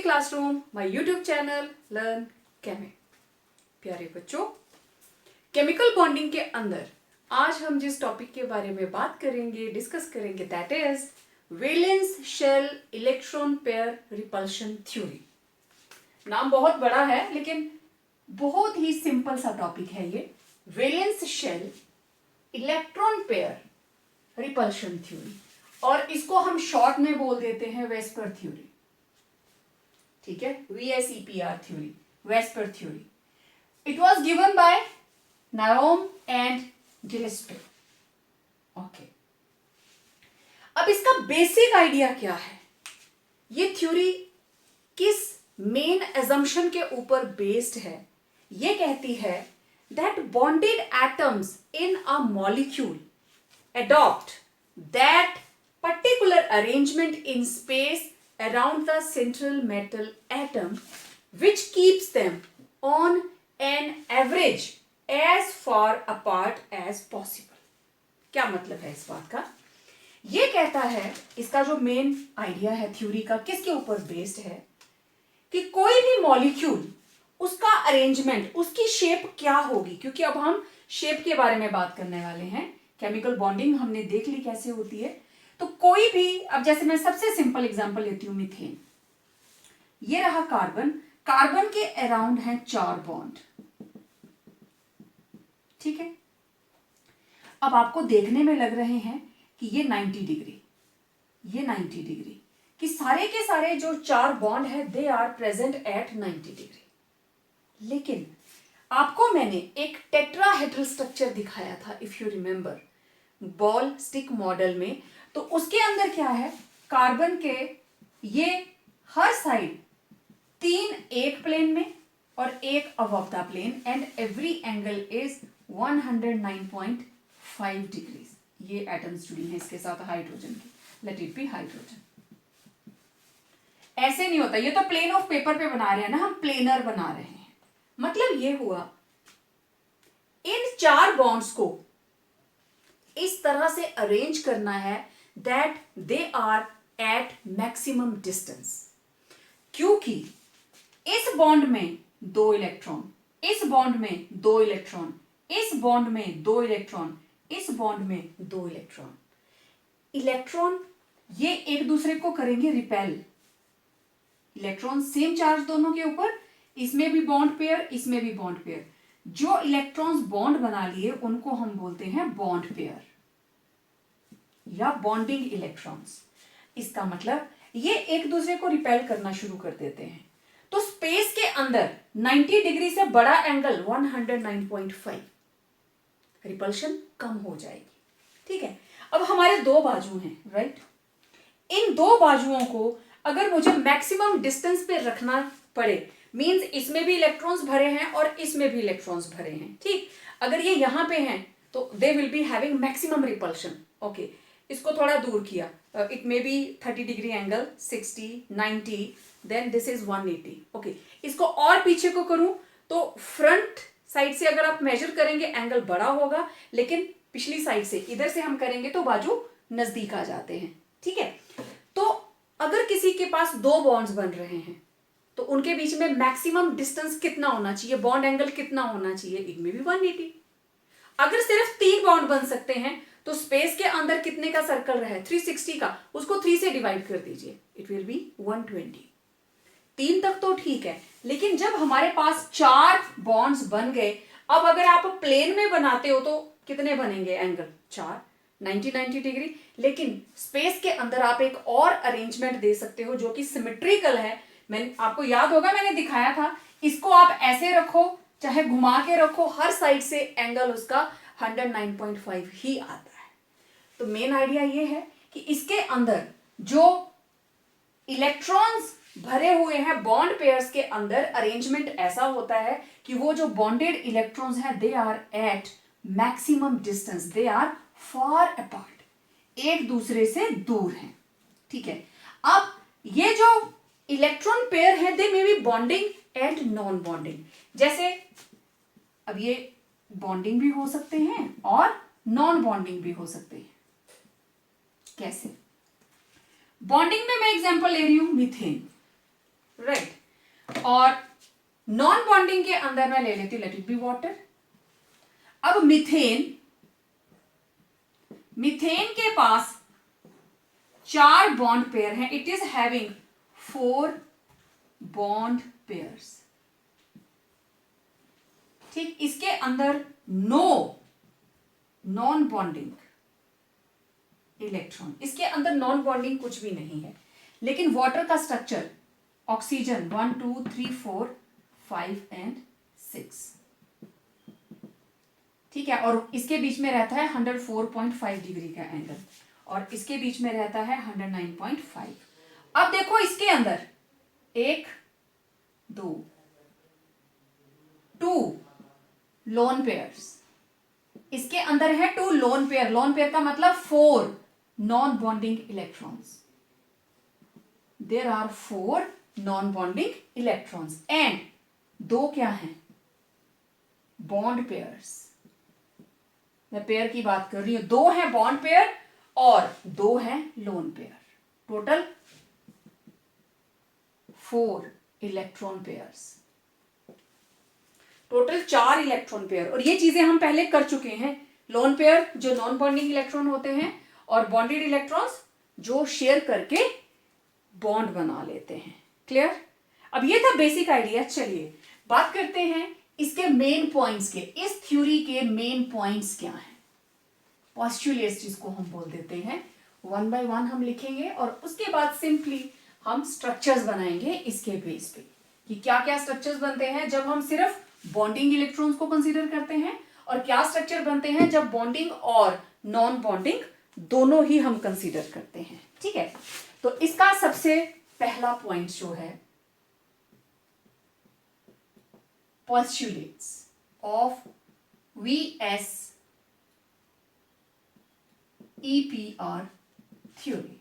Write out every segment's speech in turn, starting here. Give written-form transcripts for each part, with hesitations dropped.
Classroom, my YouTube channel learn chemi. प्यारे बच्चों, chemical bonding के अंदर आज हम जिस टॉपिक के बारे में बात करेंगे, डिस्कस करेंगे, that is valence shell electron pair repulsion theory. नाम बहुत बड़ा है लेकिन बहुत ही सिंपल सा टॉपिक है ये, valence shell electron pair repulsion theory, और इसको हम शॉर्ट में बोल देते हैं वेस्पर थ्योरी। ठीक है, VSEPR theory, vesper theory. It was given by Nyholm and Gillespie. Okay, अब इसका बेसिक आइडिया क्या है? ये थ्योरी किस मेन एजम्पशन के ऊपर बेस्ड है? ये कहती है that bonded atoms in a molecule adopt that particular arrangement in space around the central metal atom which keeps them on an average as far apart as possible। क्या मतलब है इस बात का? ये कहता है, इसका जो मेन आइडिया है थ्योरी का, किसके ऊपर बेस्ड है कि कोई भी मॉलिक्यूल, उसका अरेंजमेंट, उसकी शेप क्या होगी, क्योंकि अब हम शेप के बारे में बात करने वाले हैं। केमिकल बॉन्डिंग हमने देख ली कैसे होती है, तो कोई भी, अब जैसे मैं सबसे सिंपल एग्जांपल लेती हूं, मीथेन। ये रहा कार्बन, कार्बन के अराउंड हैं 4 बॉन्ड। ठीक है, अब आपको देखने में लग रहे हैं कि ये 90 डिग्री, ये 90 डिग्री, कि सारे के सारे जो 4 बॉन्ड है दे आर प्रेजेंट एट 90 डिग्री। लेकिन आपको मैंने एक टेट्राहेड्रल स्ट्रक्चर दिखाया था, if you remember, ball stick model में। तो उसके अंदर क्या है, कार्बन के ये हर साइड 3 एक प्लेन में और एक above the plane, and every angle is 109.5 degrees. ये एटम्स जुड़ी हैं इसके साथ हाइड्रोजन की, लेट इट बी हाइड्रोजन। ऐसे नहीं होता, ये तो प्लेन ऑफ पेपर पे बना रहे हैं ना, हम प्लेनर बना रहे हैं। मतलब ये हुआ, इन 4 बॉन्ड्स को इस तरह से अरेंज करना है that they are at maximum distance, क्योंकि इस बॉन्ड में 2 इलेक्ट्रॉन, इस बॉन्ड में 2 इलेक्ट्रॉन, इस बॉन्ड में 2 इलेक्ट्रॉन, इस बॉन्ड में 2 इलेक्ट्रॉन। इलेक्ट्रॉन ये एक दूसरे को करेंगे रिपेल। इलेक्ट्रॉन सेम चार्ज दोनों के ऊपर, इसमें भी बॉन्ड पेयर, इसमें भी बॉन्ड पेयर। जो इलेक्ट्रॉन्स बॉन्ड बना लिए उनको हम बोलते हैं बॉन्ड पेयर या बॉन्डिंग इलेक्ट्रॉन्स। इसका मतलब ये एक दूसरे को रिपेल करना शुरू कर देते हैं। तो स्पेस के अंदर 90 डिग्री से बड़ा एंगल 109.5, रिपल्शन कम हो जाएगी। ठीक है, अब हमारे 2 बाजू हैं, राइट? इन 2 बाजुओं को अगर मुझे मैक्सिमम डिस्टेंस पे रखना पड़े, मींस इसमें भी इलेक्ट्रॉन्स भरे हैं और इसमें भी इलेक्ट्रॉन्स भरे हैं। ठीक, अगर ये यहां पे हैं तो they will be having maximum repulsion. Okay, इसको थोड़ा दूर किया, it may be 30 degree angle, 60, 90, then this is 180। Okay, इसको और पीछे को करूं तो फ्रंट साइड से अगर आप मेजर करेंगे एंगल बड़ा होगा, लेकिन पिछली साइड से, इधर से हम करेंगे तो बाजू नजदीक आ जाते हैं। ठीक है, तो अगर किसी के पास 2 बॉन्ड्स बन रहे हैं तो उनके बीच में मैक्सिमम डिस्टेंस कितना होना चाहिए, बॉन्ड एंगल कितना होना चाहिए? इट में भी 180। अगर सिर्फ 3 बॉन्ड बन सकते हैं तो स्पेस के अंदर कितने का सर्कल रहे, 360 का, उसको 3 से डिवाइड कर दीजिए, इट विल बी 120। 3 तक तो ठीक है, लेकिन जब हमारे पास 4 बॉन्ड्स बन गए, अब अगर आप प्लेन में बनाते हो तो कितने बनेंगे एंगल? 4, 90 डिग्री। लेकिन स्पेस के अंदर आप एक और अरेंजमेंट दे सकते हो जो कि सिमेट्रिकल है। मैंने आपको याद होगा, मैंने दिखाया था, इसको आप ऐसे रखो, चाहे घुमा के रखो, हर साइड से एंगल उसका 109.5 ही आता है। तो मेन आइडिया ये है कि इसके अंदर जो इलेक्ट्रॉन्स भरे हुए हैं बॉन्ड पेयर्स के अंदर, अरेंजमेंट ऐसा होता है कि वो जो बॉन्डेड इलेक्ट्रॉन्स हैं they are at maximum distance, they are far apart, एक दूसरे से दूर हैं। ठीक है, अब ये जो इलेक्ट्रॉन पेयर है they may be bonding and non bonding. जैसे अब ये बॉन्डिंग भी हो सकते हैं और नॉन बॉन्डिंग भी हो सकते हैं। कैसे? बॉन्डिंग में मैं एग्जांपल ले रही हूं मीथेन, राइट। और नॉन बॉन्डिंग के अंदर मैं ले लेती हूँ लेट इट बी वाटर। अब मीथेन, मीथेन के पास 4 बॉन्ड पेयर हैं, it is having 4 bond pairs. ठीक, इसके अंदर नो नॉन बॉन्डिंग इलेक्ट्रॉन, इसके अंदर नॉन बॉन्डिंग कुछ भी नहीं है। लेकिन वाटर का स्ट्रक्चर ऑक्सीजन 1 2 3 4 5 एंड 6, ठीक है। और इसके बीच में रहता है 104.5 डिग्री का एंगल और इसके बीच में रहता है 109.5। अब देखो इसके अंदर 1 2 लोन पेयर्स, इसके अंदर है 2 लोन पेयर। लोन पेयर का मतलब 4 non bonding electrons. There are 4 non bonding electrons and 2 क्या हैं? Bond pairs. मैं पेयर की बात कर रही हूं, 2 हैं बॉन्ड पेयर और 2 हैं lone pair. Total 4 electron pairs, total 4 electron pair. और ये चीजें हम पहले कर चुके हैं। लोन पेयर जो नॉन बॉन्डिंग इलेक्ट्रॉन होते हैं और बॉन्डेड इलेक्ट्रॉन्स जो शेयर करके बॉन्ड बना लेते हैं। क्लियर? अब ये था बेसिक आइडिया। चलिए बात करते हैं इसके मेन पॉइंट्स के। इस थ्योरी के मेन पॉइंट्स क्या हैं? पोस्टुलेट्स जिसको हम बोल देते हैं। 1 by 1 हम लिखेंगे और उसके बाद सिंपली हम स्ट्रक्चर्स बनाएंगे इसके बेस पे कि क्या क्या स्ट्रक्चर्स बनते हैं जब हम सिर्फ बॉन्डिंग इलेक्ट्रॉन्स को कंसीडर करते हैं और क्या स्ट्रक्चर बनते हैं जब बॉन्डिंग और नॉन बॉन्डिंग दोनों ही हम कंसीडर करते हैं। ठीक है, तो इसका सबसे पहला पॉइंट जो है postulates of VS EPR theory.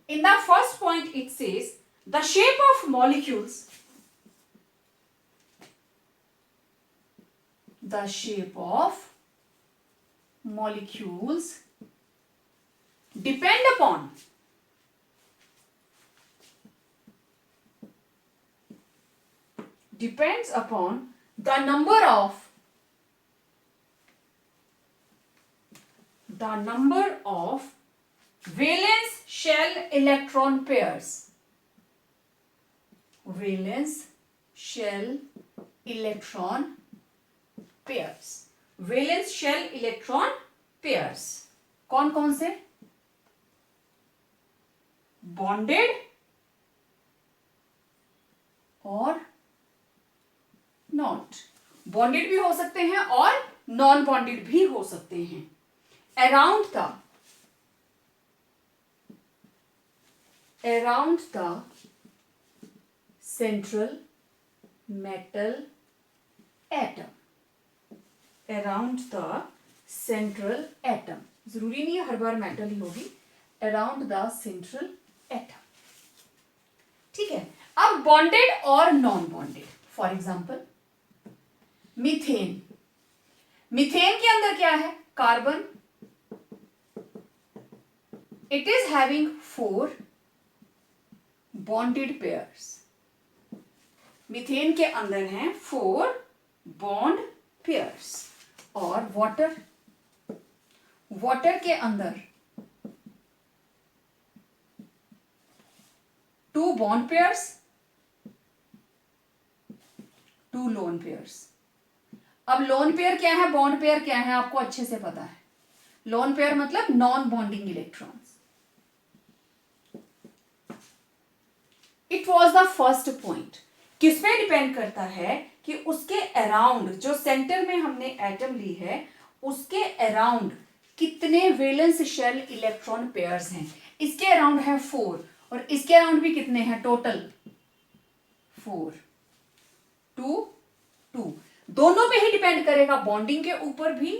In the first point it says the shape of molecules, the shape of molecules depend upon depends upon the number of valence shell electron pairs. Valence shell electron pairs. Valence shell electron pairs कौन कौन से? Bonded और not bonded भी हो सकते हैं और non bonded भी हो सकते हैं। Around the central metal atom. Around the central atom, जरूरी नहीं है हर बार मेटल ही होगी। अराउंड द सेंट्रल एटम, ठीक है। अब बॉन्डेड और non bonded, for example methane. Methane के अंदर क्या है? Carbon. It is having 4 bonded pairs. Methane के अंदर हैं 4 बॉन्ड पेयर्स। और वाटर के अंदर 2 बॉन्ड पेयर्स, 2 लोन पेयर्स। अब लोन पेयर क्या है, बॉन्ड पेयर क्या है, आपको अच्छे से पता है। लोन पेयर मतलब non bonding electrons. It was the first point. किस पे डिपेंड करता है कि उसके अराउंड, जो सेंटर में हमने एटम ली है उसके अराउंड कितने वैलेंस शेल इलेक्ट्रॉन पेयर्स हैं। इसके अराउंड है 4 और इसके अराउंड भी कितने हैं? टोटल 4 2 2। दोनों पे ही डिपेंड करेगा, बॉन्डिंग के ऊपर भी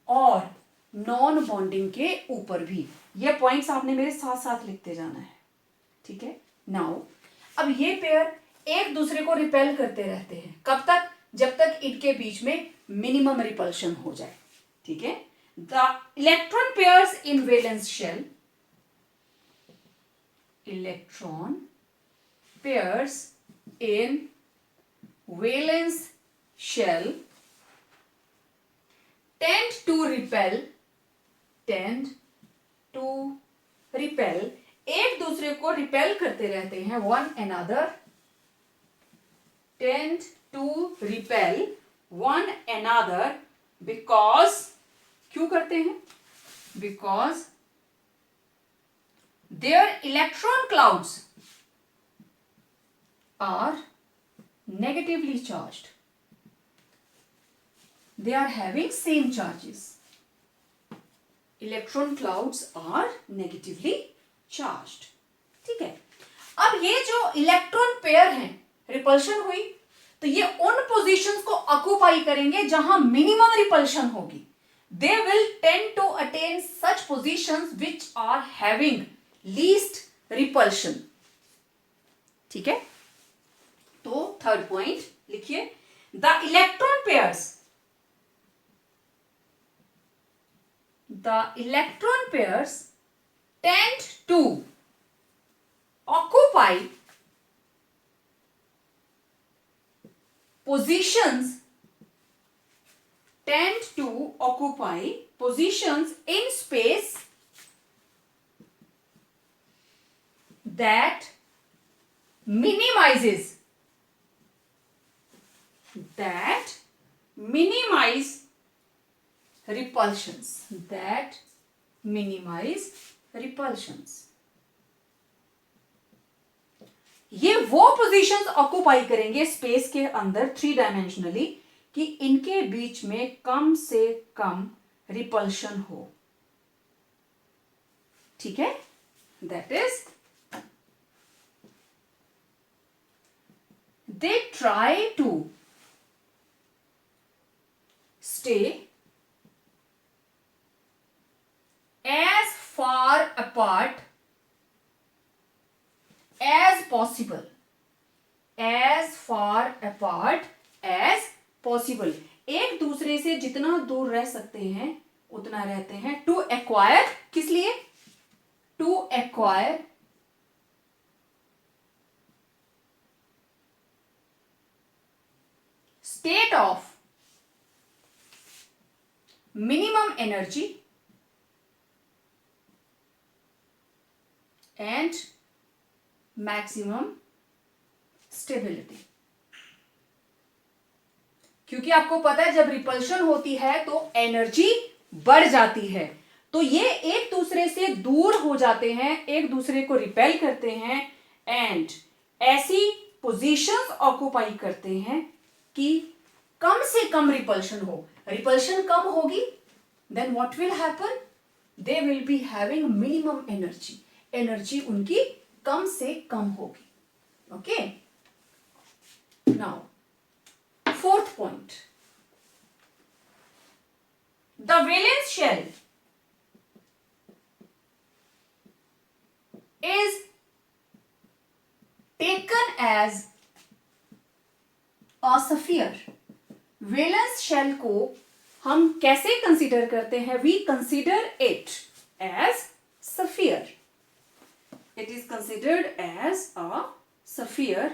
और नॉन बॉन्डिंग के ऊपर भी। ये पॉइंट्स आपने मेरे साथ साथ लिखते जाना है, ठीक है। नाउ अब ये पेयर एक दूसरे को रिपेल करते रहते हैं। कब तक? जब तक इनके बीच में मिनिमम रिपल्शन हो जाए, ठीक है। The electron pairs in valence shell, electron pairs in valence shell tend to repel, एक दूसरे को रिपेल करते रहते हैं, one another, tend to repel one another because, क्यों करते हैं? Because their electron clouds are negatively charged. They are having same charges. Electron clouds are negatively charged. ठीक है, अब ये जो इलेक्ट्रॉन पेयर हैं, रिपल्शन हुई तो ये उन पोजीशंस को ऑक्यूपाई करेंगे जहां मिनिमम रिपल्शन होगी. They will tend to attain such positions which are having least repulsion. ठीक है, तो थर्ड पॉइंट लिखिए, the electron pairs tend to occupy positions in space that minimize repulsions. ये वो पोजीशंस ऑक्यूपाई करेंगे स्पेस के अंदर 3 डायमेंशनली कि इनके बीच में कम से कम रिपल्शन हो. ठीक है, that is they try to stay as far apart as possible, एक दूसरे से जितना दूर रह सकते हैं उतना रहते हैं. टू एक्वायर, किस लिए? To acquire state of minimum energy and maximum stability. क्योंकि आपको पता है जब रिपल्शन होती है तो एनर्जी बढ़ जाती है, तो ये एक दूसरे से दूर हो जाते हैं, एक दूसरे को रिपेल करते हैं एंड ऐसी पोजीशंस ऑक्यूपाई करते हैं कि कम से कम रिपल्शन हो. रिपल्शन कम होगी, then what will happen? They will be having minimum energy, energy उनकी कम से कम होगी. Okay, now fourth point, the valence shell is taken as a sphere. Valence shell को हम कैसे कंसीडर करते हैं? We consider it as sphere. It is considered as a sphere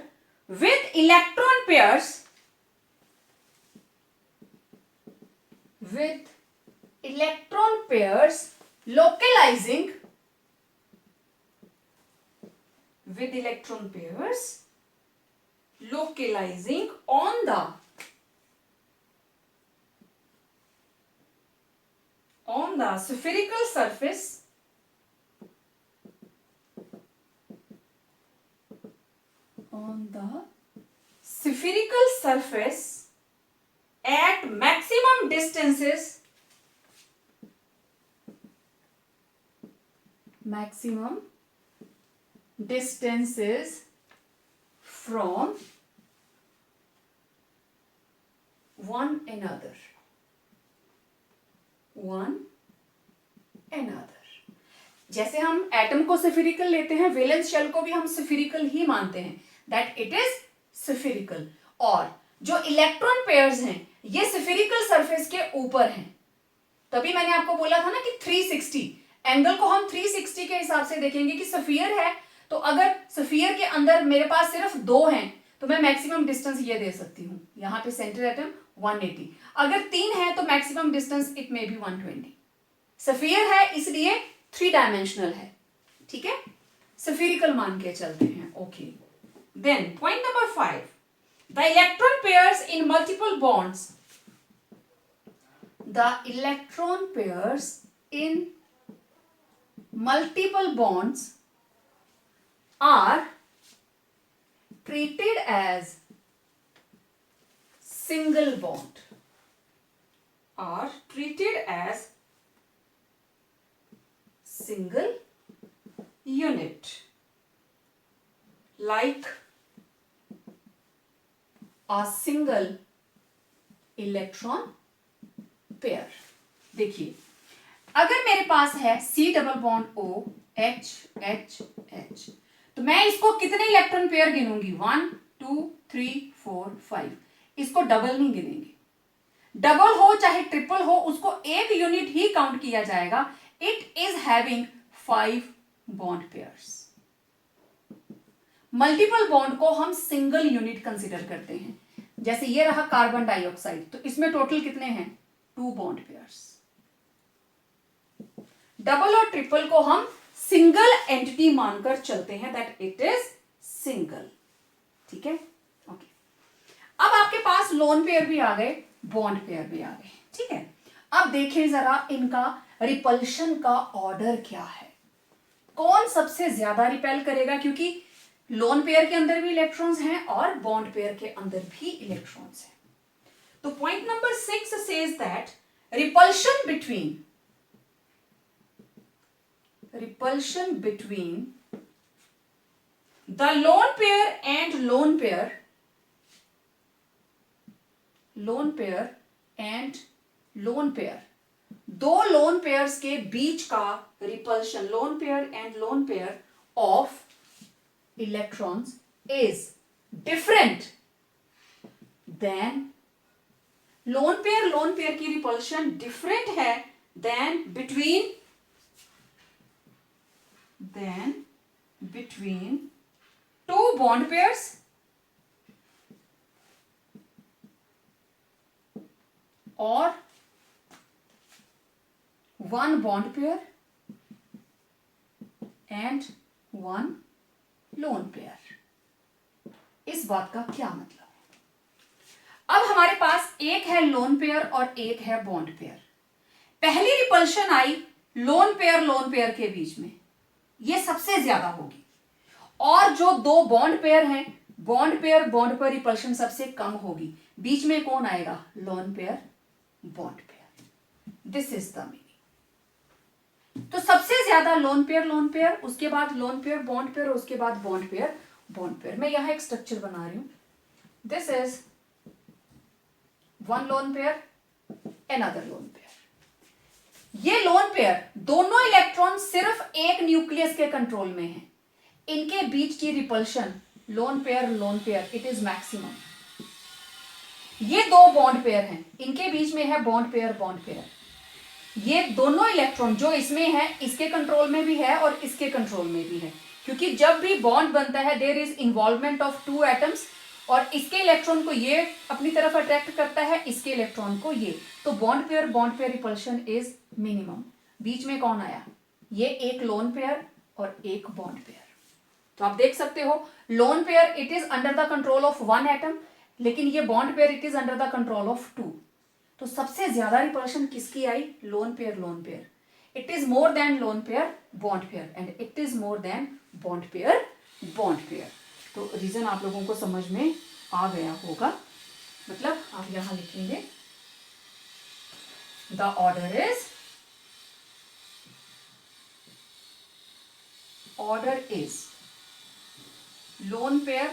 with electron pairs localizing on the spherical surface at maximum distances from one another. जैसे हम atom को spherical लेते हैं, वैलेंस शेल को भी हम स्फेरिकल ही मानते हैं, दैट इट इज स्फेरिकल. और जो इलेक्ट्रॉन पेयर्स हैं ये स्फेरिकल सरफेस के ऊपर हैं. तभी मैंने आपको बोला था ना कि 360 एंगल को हम 360 के हिसाब से देखेंगे कि स्फीयर है तो अगर स्फीयर के अंदर मेरे पास सिर्फ 2 हैं तो मैं मैक्सिमम डिस्टेंस ये दे सकती हूं, यहां पे सेंटर एटम 180। अगर 3 है तो maximum distance it may B 120। Sphere है इसलिए 3 डायमेंशनल है, ठीक है, स्फीरिकल मान के चलते हैं। Okay, then point number 5, the electron pairs in multiple bonds, the electron pairs in multiple bonds are treated as single bond, are treated as single unit, like a single electron pair. देखिए, अगर मेरे पास है C double bond O H H H, तो मैं इसको कितने electron pair गिनूंगी, 1 2 3 4 5, इसको double नहीं गिनेंगे। डबल हो चाहे ट्रिपल हो उसको एक यूनिट ही काउंट किया जाएगा। It is having 5 bond pairs. Multiple bond को हम सिंगल यूनिट कंसिडर करते हैं। जैसे ये रहा कार्बन डाइऑक्साइड, तो इसमें टोटल कितने हैं, 2 बॉन्ड पेयर्स। डबल और ट्रिपल को हम सिंगल एंटिटी मानकर चलते हैं, दैट इट इज सिंगल, ठीक है। ओके, अब आपके पास लोन पेयर भी आ गए, बॉन्ड पेयर भी आ गए, ठीक है। अब देखें जरा इनका रिपल्शन का ऑर्डर क्या है, कौन सबसे ज्यादा रिपेल करेगा, क्योंकि लोन पेयर के अंदर भी इलेक्ट्रॉन्स हैं और बॉन्ड पेयर के अंदर भी इलेक्ट्रॉन्स हैं। तो point number 6 says that repulsion between the lone pair and lone pair, दो लोन पेयर्स के बीच का repulsion, lone pair and lone pair of electrons is different then, lone pair की रिपल्शन डिफरेंट है देन बिटवीन 2 बॉन्ड पेयर्स और 1 bond pair and 1 lone pair. इस बात का क्या मतलब है, अब हमारे पास एक है लोन पेयर और एक है बॉन्ड पेयर। पहली रिपल्शन आई लोन पेयर के बीच में, ये सबसे ज्यादा होगी, और जो 2 बॉन्ड पेयर हैं, बॉन्ड पेयर रिपल्शन सबसे कम होगी। बीच में कौन आएगा, loan pair bond pair. This is the meaning. तो सबसे ज्यादा लोन पेयर, उसके बाद लोन पेयर, उसके बाद बॉन्ड पेयर। मैं यहां एक स्ट्रक्चर बना रही हूं, this is 1 lone pair, another lone pair. ये लोन पेयर दोनों इलेक्ट्रॉन सिर्फ एक न्यूक्लियस के कंट्रोल में हैं, इनके बीच की repulsion lone pair it is maximum. ये 2 बॉन्ड पेयर हैं, इनके बीच में है बॉन्ड पेयर। ये दोनों इलेक्ट्रॉन जो इसमें है, इसके कंट्रोल में भी है और इसके कंट्रोल में भी है, क्योंकि जब भी बॉन्ड बनता है there is involvement of 2 atoms, और इसके इलेक्ट्रॉन को ये अपनी तरफ अट्रैक्ट करता है, इसके इलेक्ट्रॉन को ये। तो bond pair repulsion is minimum. बीच में कौन आया, ये एक लोन पेयर और एक बॉन्ड पेयर। तो आप देख सकते हो lone pair it is under the control of 1 atom, लेकिन ये bond pair it is under the control of 2। तो सबसे ज्यादा रिपल्शन किसकी आई, lone pair. It is more than lone pair bond pair and it is more than bond pair. तो reason आप लोगों को समझ में आ गया होगा, मतलब आप यहां लिखेंगे the order is lone pair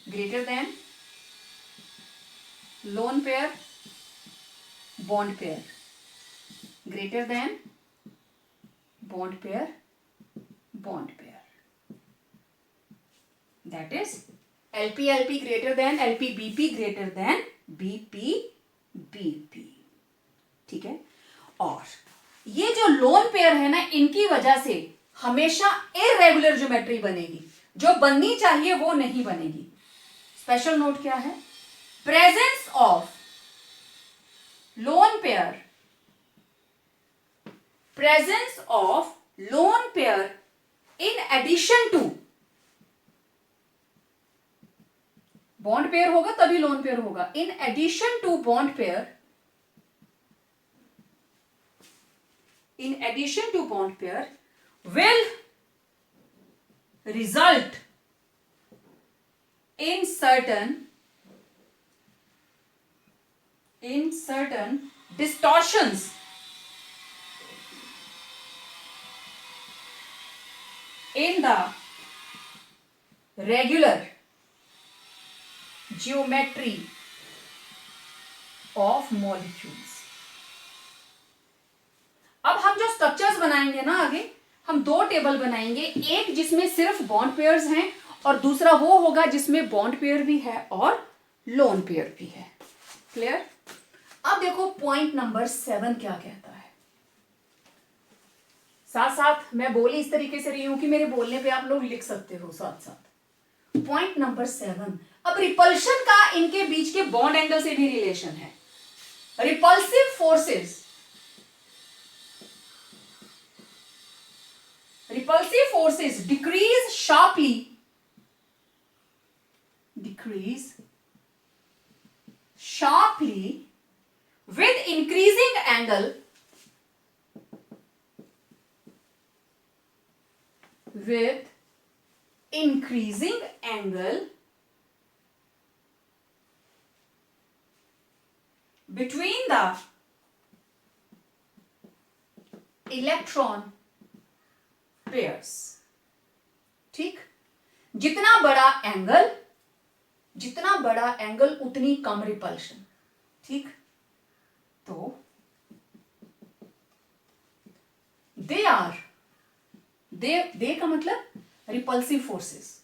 greater than lone pair bond pair greater than bond pair that is LP LP greater than LP BP greater than BP BP, ठीक है। और ये जो लोन पेयर है ना, इनकी वजह से हमेशा इरेगुलर ज्योमेट्री बनेगी, जो बननी चाहिए वो नहीं बनेगी। स्पेशल नोट क्या है? Presence of lone pair, presence of lone pair in addition to, bond pair होगा तभी लोन पेयर होगा, in addition to bond pair, in addition to bond pair will result in certain distortions in the regular geometry of molecules। अब हम जो structures बनाएंगे ना आगे, हम दो टेबल बनाएंगे, एक जिसमें सिर्फ बॉन्ड पेयर्स हैं और दूसरा वो होगा जिसमें बॉन्ड पेयर भी है और लोन पेयर भी है। क्लियर? अब देखो पॉइंट नंबर 7 क्या कहता है। साथ साथ मैं बोली इस तरीके से रही हूं कि मेरे बोलने पे आप लोग लिख सकते हो साथ साथ। पॉइंट नंबर 7, अब रिपल्शन का इनके बीच के बॉन्ड एंगल से भी रिलेशन है। Repulsive forces decrease sharply with increasing angle between the electron pairs। ठीक, जितना बड़ा एंगल उतनी कम रिपल्शन। ठीक, तो दे का मतलब repulsive forces,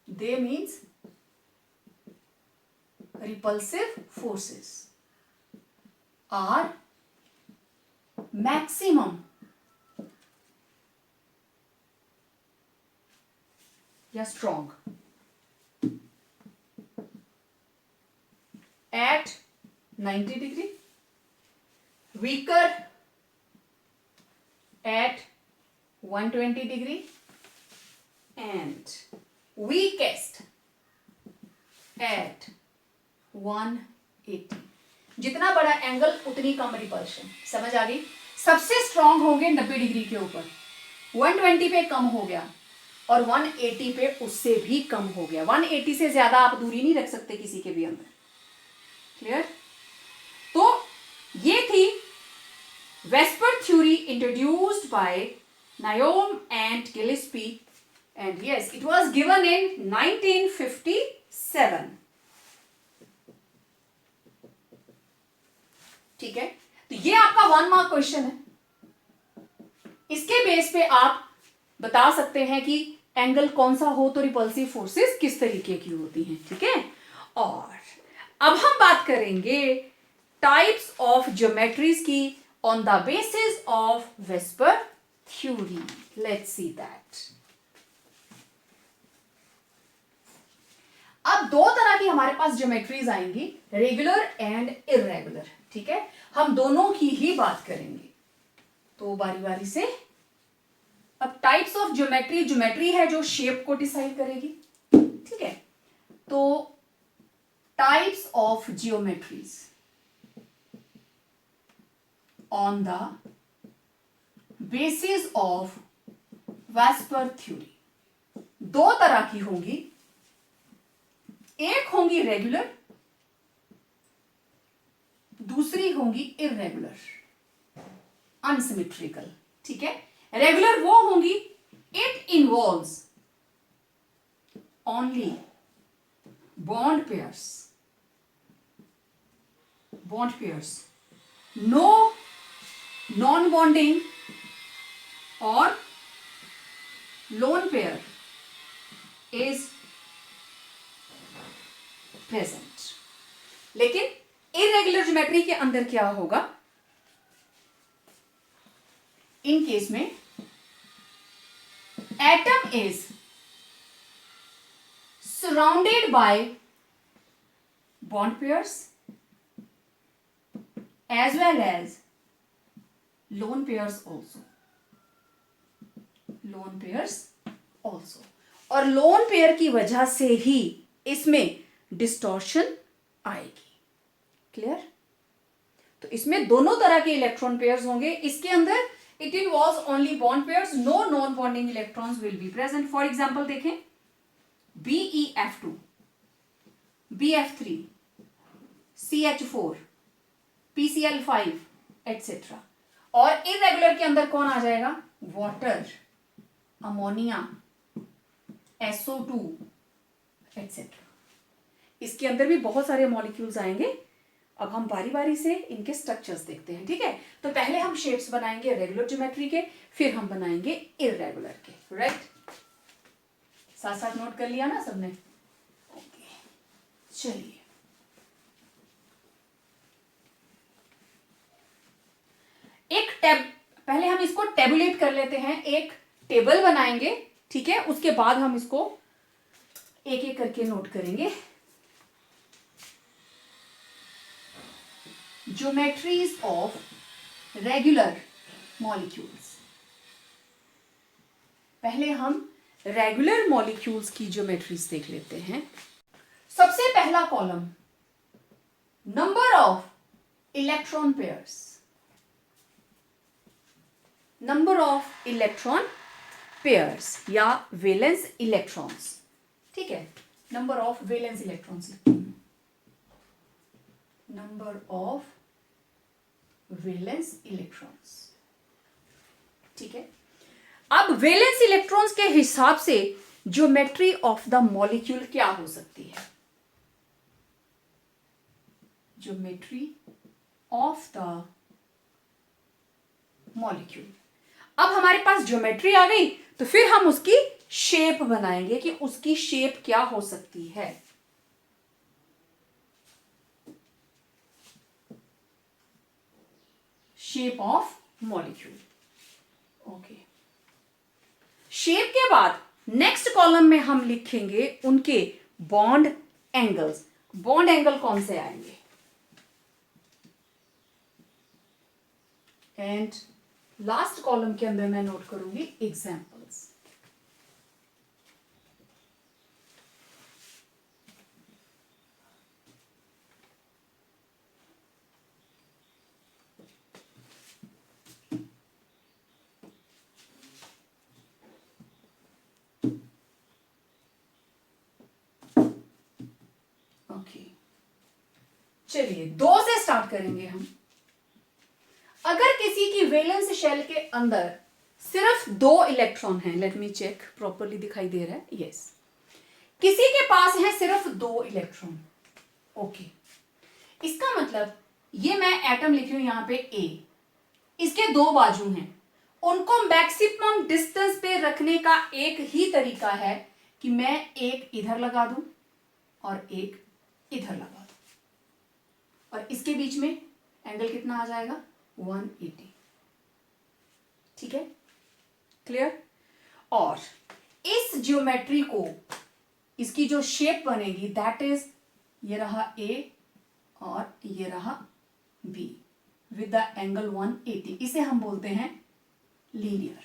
they means repulsive forces are maximum या strong at 90 degree, weaker at 120 degree and weakest at 180। जितना बड़ा एंगल उतनी कम रिपल्शन। समझ आ गई? सबसे स्ट्रांग होंगे 90 डिग्री के ऊपर, 120 पे कम हो गया और 180 पे उससे भी कम हो गया। 180 से ज्यादा आप दूरी नहीं रख सकते किसी के भी अंदर। क्लियर? तो ये थी वेस्पर थ्योरी इंट्रोड्यूस्ड बाय नायोम and Gillespie and yes it was given in 1957। ठीक है, तो ये आपका 1 मार्क क्वेश्चन है। इसके बेस पे आप बता सकते हैं कि एंगल कौन सा हो तो रिपल्सिव फोर्सेस किस तरीके की होती हैं। ठीक है, और अब हम बात करेंगे टाइप्स ऑफ ज्योमेट्रीज की on the basis of VSEPR theory. Let's see that. अब दो तरह की हमारे पास ज्योमेट्रीज आएंगी, रेगुलर एंड इरेगुलर। ठीक है, हम दोनों की ही बात करेंगे, तो बारी बारी से। अब टाइप्स ऑफ ज्योमेट्री है जो शेप को डिसाइड करेगी। ठीक है, तो types of geometries on the basis of VSEPR theory दो तरह की होंगी। एक होंगी रेगुलर, दूसरी होंगी इरेगुलर, अनसिमेट्रिकल। ठीक है, रेगुलर वो होंगी it involves only bond pairs, no non bonding और लोन पेयर इज प्रेजेंट। लेकिन इरेगुलर ज्योमेट्री के अंदर क्या होगा, इन केस में atom is surrounded by bond pairs as well as lone pairs also, lone pairs also, और lone pair की वजह से ही इसमें डिस्टॉर्शन आएगी। क्लियर? तो इसमें दोनों तरह के इलेक्ट्रॉन पेयर्स होंगे। इसके अंदर it involves only bond pairs, no non bonding electrons will be present. For example देखें, BeF2, BF3, CH4, PCl5 etc. और इरेगुलर के अंदर कौन आ जाएगा, वाटर, अमोनिया, SO2 etc. इसके अंदर भी बहुत सारे मॉलिक्यूल्स आएंगे। अब हम बारी बारी से इनके स्ट्रक्चर्स देखते हैं, ठीक है? तो पहले हम शेप्स बनाएंगे रेगुलर ज्योमेट्री के, फिर हम बनाएंगे इरेगुलर के, राइट? साथ साथ नोट कर लिया ना सबने? ओके, चलिए एक पहले हम इसको टेबुलेट कर लेते हैं, एक टेबल बनाएंगे, ठीक है? उसके बाद हम इसको एक एक करके नोट करेंगे। Geometries of regular molecules. पहले हम रेगुलर मॉलिक्यूल्स की ज्योमेट्रीज देख लेते हैं। सबसे पहला column, number of electron pairs, number of electron pairs या वैलेंस इलेक्ट्रॉन्स, ठीक है? Number of valence electrons, number of valence electrons, ठीक है? अब वैलेंस इलेक्ट्रॉन्स के हिसाब से ज्योमेट्री ऑफ द मॉलिक्यूल क्या हो सकती है? Geometry of the molecule. अब हमारे पास ज्योमेट्री आ गई, तो फिर हम उसकी शेप बनाएंगे कि उसकी शेप क्या हो सकती है। Shape of molecule, okay. Shape के बाद नेक्स्ट कॉलम में हम लिखेंगे उनके बॉन्ड एंगल्स। बॉन्ड एंगल कौन से आएंगे? एंड लास्ट कॉलम के अंदर मैं नोट करूंगी एग्जाम्पल्स। ओके, चलिए दो से स्टार्ट करेंगे हम। अगर किसी की वैलेंस शेल के अंदर सिर्फ 2 इलेक्ट्रॉन हैं, लेट मी चेक, प्रॉपरली दिखाई दे रहा है, यस, किसी के पास है सिर्फ 2 इलेक्ट्रॉन, ओके। इसका मतलब ये मैं एटम लिख रही हूं यहां पे A, इसके 2 बाजू हैं, उनको मैक्सिमम डिस्टेंस पे रखने का एक ही तरीका है कि मैं एक इधर लगा दूं और एक इधर लगा दूं, और इसके बीच में एंगल कितना आ जाएगा, 180, ठीक है? क्लियर? और इस ज्योमेट्री को, इसकी जो शेप बनेगी दैट इज, ये रहा A और ये रहा B विद द एंगल 180, इसे हम बोलते हैं लीनियर।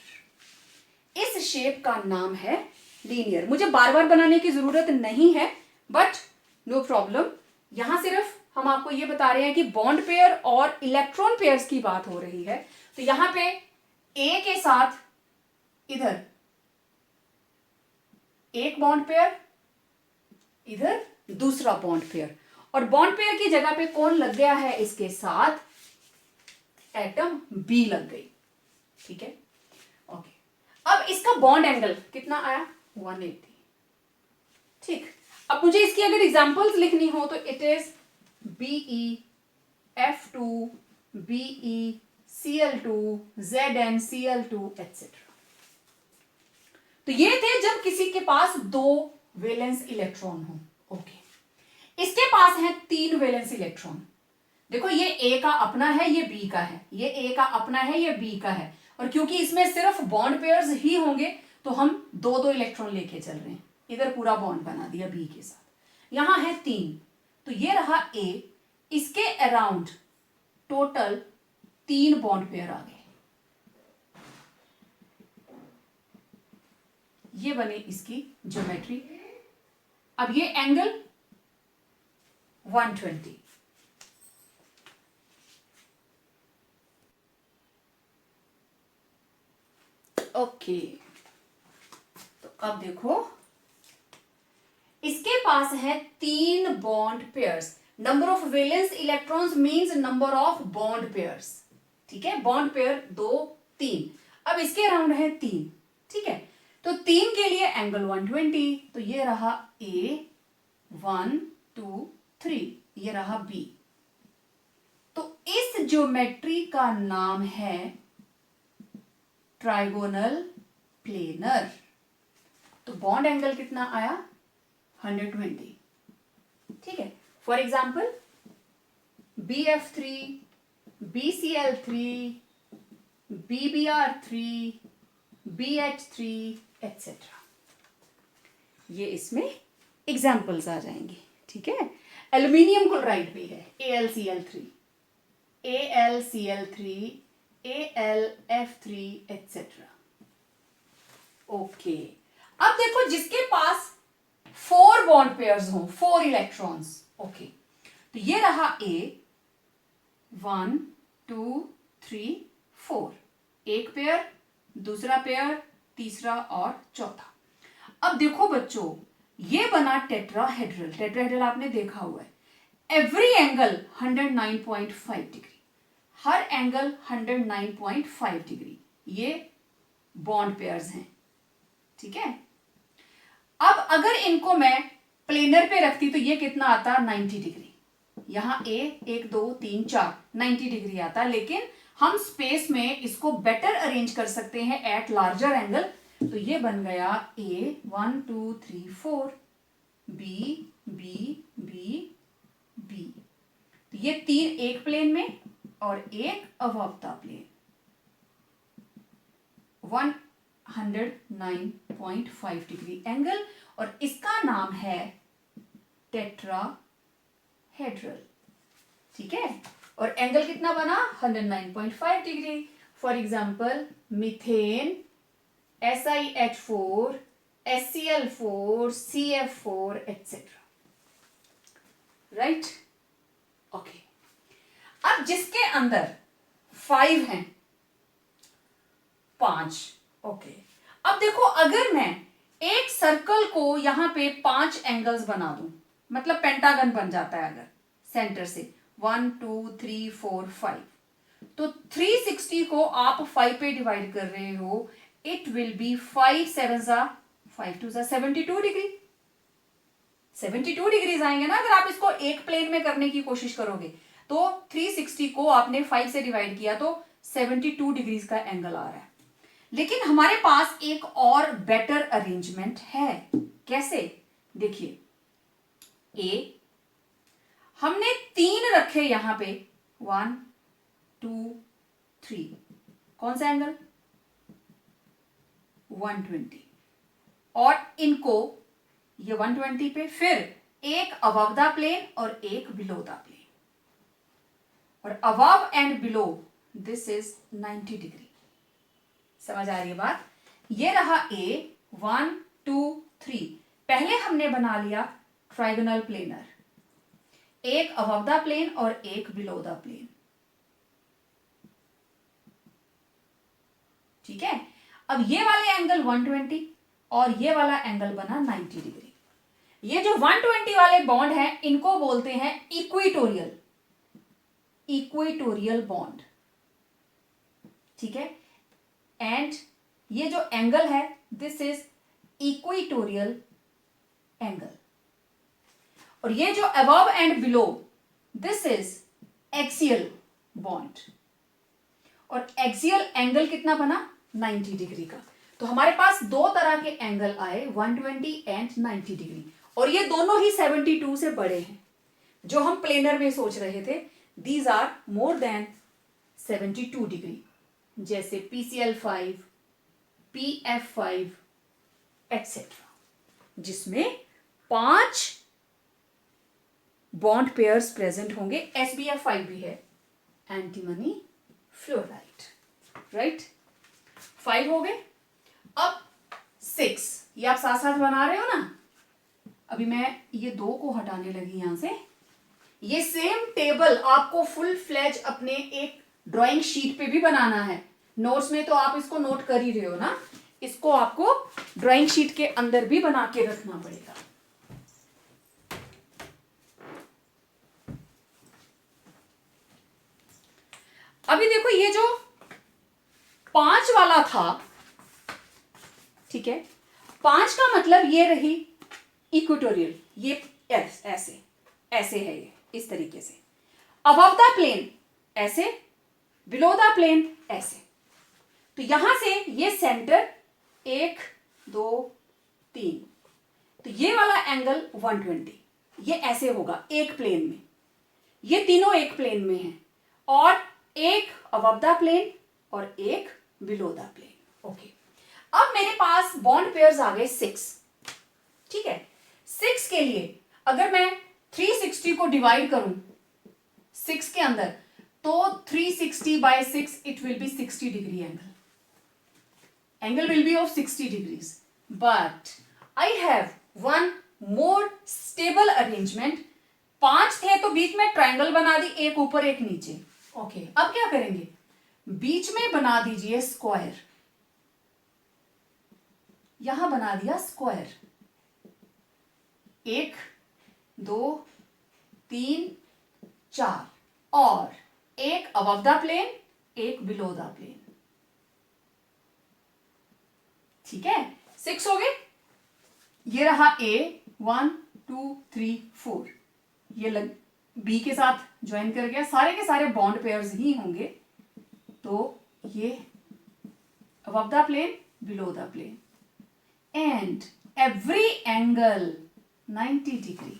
इस शेप का नाम है लीनियर। मुझे बार बार बनाने की जरूरत नहीं है, बट नो प्रॉब्लम। यहां सिर्फ हम आपको ये बता रहे हैं कि बॉन्ड पेयर और इलेक्ट्रॉन पेयर्स की बात हो रही है। तो यहां पे A के साथ इधर एक बॉन्ड पेयर, इधर दूसरा बॉन्ड पेयर, और बॉन्ड पेयर की जगह पे कौन लग गया है इसके साथ, एटम B लग गई, ठीक है? ओके, अब इसका बॉन्ड एंगल कितना आया, 180, ठीक। अब मुझे इसकी अगर एग्जांपल्स लिखनी हो तो it is BeF2, BeCl2, ZnCl2 etc. तो ये थे जब किसी के पास 2 वैलेंस इलेक्ट्रॉन हो, ओके। इसके पास है 3 वैलेंस इलेक्ट्रॉन। देखो ये ए का अपना है, ये बी का है, ये ए का अपना है, ये बी का है, और क्योंकि इसमें सिर्फ बॉन्ड पेयर्स ही होंगे तो हम 2-2 इलेक्ट्रॉन लेके चल रहे हैं। इधर पूरा बॉन्ड बना दिया बी के साथ, यहां है 3, तो ये रहा ए, इसके अराउंड टोटल 3 बॉन्ड पेयर आ गए, ये बने इसकी ज्योमेट्री। अब ये एंगल 120, ओके। तो अब देखो इसके पास है 3 bond pairs. Number of valence electrons means number of bond pairs, ठीक है, बॉन्ड पेयर 2 3। अब इसके अराउंड है 3, ठीक है, तो 3 के लिए एंगल 120, तो ये रहा ए 1 2 3, ये रहा बी। तो इस ज्योमेट्री का नाम है ट्राइगोनल प्लेनर। तो बॉन्ड एंगल कितना आया 120, ठीक है। For example BF3, BCl3, BBr3, BH3 etcetera, ये इसमें एग्जाम्पल्स आ जाएंगे, ठीक है। एल्यूमिनियम क्लोराइड भी है AlCl3, AlCl3, AlF3 etcetera, okay. अब देखो जिसके पास 4 बॉन्ड पेयर्स हों, 4 इलेक्ट्रॉन्स, ओके, तो ये रहा A 1 2 3 4, एक पेयर, दूसरा पेयर, तीसरा और चौथा। अब देखो बच्चों ये बना टेट्राहेड्रल। टेट्राहेड्रल आपने देखा हुआ है, एवरी एंगल 109.5 डिग्री, हर एंगल 109.5 डिग्री, ये बॉन्ड पेयर्स हैं, ठीक है। अब अगर इनको मैं प्लेनर पे रखती तो ये कितना आता 90 डिग्री, यहां ए 1 2 3 4 90 डिग्री आता, लेकिन हम स्पेस में इसको बेटर अरेंज कर सकते हैं एट लार्जर एंगल। तो ये बन गया A 1 2 3 4, B B B B, तो ये 3 एक प्लेन में और एक above the plane, 109.5 degree angle, और इसका नाम है टेट्राहेड्रल, ठीक है। और एंगल कितना बना 109.5 degree. For example methane, SiH4, HCl4, CF4 etcetera, right, okay. अब जिसके अंदर 5 हैं, 5, ओके। अब देखो अगर मैं एक सर्कल को यहां पे 5 एंगल्स बना दूं, मतलब पेंटागन बन जाता है अगर सेंटर से 1 2 3 4 5, तो 360 को आप 5 पे डिवाइड कर रहे हो, it will B 5 7 5 2 72 degree, 72 degrees आएंगे ना अगर आप इसको एक प्लेन में करने की कोशिश करोगे। तो 360 को आपने 5 से डिवाइड किया तो 72 डिग्रीज का एंगल आ रहा है। लेकिन हमारे पास एक और बेटर अरेंजमेंट है, कैसे, देखिए ए हमने 3 रखे यहां पे 1 2 3, कौन सा एंगल 120, और इनको ये 120 पे, फिर एक अबव द प्लेन और एक बिलो द प्लेन, और above and below this is 90 degree. समझ आ रही है बात। ये रहा A 1 2 3, पहले हमने बना लिया ट्राइगोनल प्लेनर, एक अबव द प्लेन और एक बिलो द प्लेन, ठीक है। अब ये वाले एंगल 120 और ये वाला एंगल बना 90 डिग्री। ये जो 120 वाले बॉन्ड हैं इनको बोलते हैं इक्वेटोरियल, इक्वेटोरियल बॉन्ड, ठीक है। एंड ये जो एंगल है दिस इज इक्वेटोरियल एंगल, और ये जो above and below this is axial bond, और एक्सियल एंगल कितना बना 90 डिग्री का। तो हमारे पास 2 तरह के एंगल आए 120 एंड 90 डिग्री, और ये दोनों ही 72 से बड़े हैं, जो हम प्लेनर में सोच रहे थे, these are more than 72 degree, जैसे PCl5, PF5 एक्सेट्रा, जिसमें 5 बॉन्ड पेयर्स प्रेजेंट होंगे। SbF5 भी है, एंटीमनी फ्लोराइड, राइट। 5 हो गए। अब 6, ये आप साथ साथ बना रहे हो ना। अभी मैं ये 2 को हटाने लगी यहां से। ये सेम टेबल आपको फुल फ्लेज अपने एक ड्राइंग शीट पे भी बनाना है। नोट्स में तो आप इसको नोट कर ही रहे हो ना, इसको आपको ड्राइंग शीट के अंदर भी बना के रखना पड़ेगा। अभी देखो, ये जो 5 वाला था, ठीक है, 5 का मतलब ये रही इक्वेटोरियल, ये ऐसे ऐसे है, ये इस तरीके से अबव द प्लेन ऐसे, बिलो द प्लेन ऐसे। तो यहां से ये सेंटर 1 2 3, तो ये वाला एंगल 120, ये ऐसे होगा एक प्लेन में। ये तीनों एक प्लेन में हैं, और एक अबव द प्लेन और एक बिलो द प्लेन। ओके, अब मेरे पास बॉन्ड पेयर्स आ गए 6, ठीक है। 6 के लिए अगर मैं 360 को डिवाइड करूं 6 के अंदर, तो 360 by 6 it will B 60 degree angle will be of 60 degrees. But I have one more stable arrangement. 5 थे तो बीच में ट्रायंगल बना दी, एक ऊपर एक नीचे। ओके, अब क्या करेंगे, बीच में बना दीजिए स्क्वायर, यहां बना दिया स्क्वायर, 1 2 3 4, और एक अबव द प्लेन, एक बिलो द प्लेन, ठीक है। 6 हो गए। ये रहा A, 1 2 3 4, ये B के साथ ज्वाइन कर गया, सारे के सारे बॉन्ड पेयर्स ही होंगे। तो ये above the plane, below the plane, and every angle 90 degree.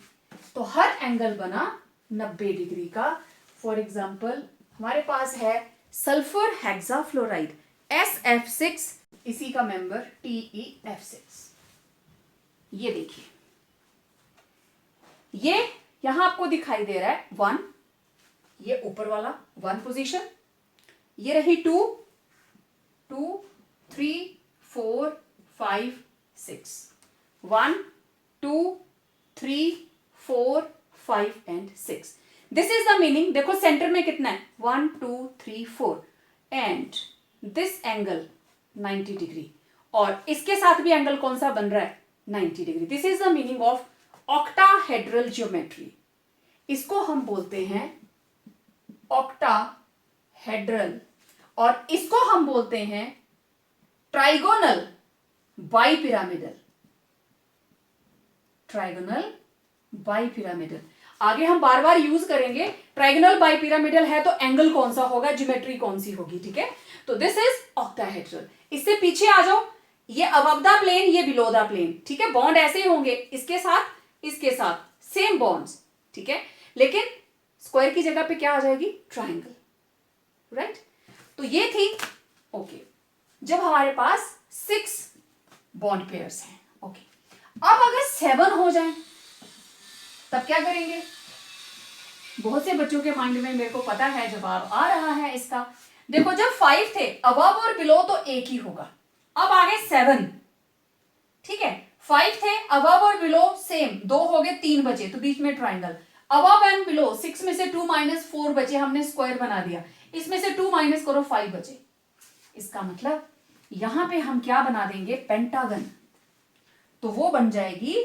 तो हर एंगल बना 90 डिग्री का। फॉर एग्जाम्पल हमारे पास है सल्फर हेक्साफ्लोराइड SF6, इसी का मेंबर TeF6। ये देखिए, ये यहां आपको दिखाई दे रहा है 1, ये ऊपर वाला 1 पोजीशन, ये रही 2 2 3 4 5 6, 1 2 3 4 5 and 6। This is the meaning. देखो सेंटर में कितना है, 1 2 3 4, एंड दिस एंगल 90 डिग्री, और इसके साथ भी एंगल कौन सा बन रहा है, 90 डिग्री। This is the meaning of octahedral geometry. इसको हम बोलते हैं ऑक्टाहेड्रल, और इसको हम बोलते हैं ट्राइगोनल बाइपिरामिडल। ट्राइगोनल बाइपिरामिडल आगे हम बार बार यूज करेंगे। ट्राइगोनल बाइपिरामिडल है तो एंगल कौन सा होगा, ज्योमेट्री कौन सी होगी, ठीक है। तो दिस इज ऑक्टाहेड्रल। इससे पीछे आ जाओ, ये अबव द प्लेन, ये बिलो द प्लेन, ठीक है। बॉन्ड ऐसे ही होंगे, इसके साथ सेम बॉन्ड्स, ठीक है। लेकिन स्क्वायर की जगह पे क्या आ जाएगी, ट्राइंगल, राइट। तो ये थी ओके, जब हमारे पास 6 बॉन्ड पेयर्स हैं। ओके, अब अगर 7 हो जाए तब क्या करेंगे। बहुत से बच्चों के माइंड में मेरे को पता है जवाब आ रहा है इसका। देखो जब 5 थे, अबव और बिलो तो एक ही होगा। अब आगे 7, ठीक है। 5 थे, अबव और बिलो सेम, 2 हो गए, 3 बचे, तो बीच में ट्राइंगल। अबव एंड बिलो 6 में से 2 - 4 बचे, हमने स्क्वायर बना दिया। इसमें से 2 माइनस करो, 5 बचे। इसका मतलब यहां पे हम क्या बना देंगे, पेंटागन। तो वो बन जाएगी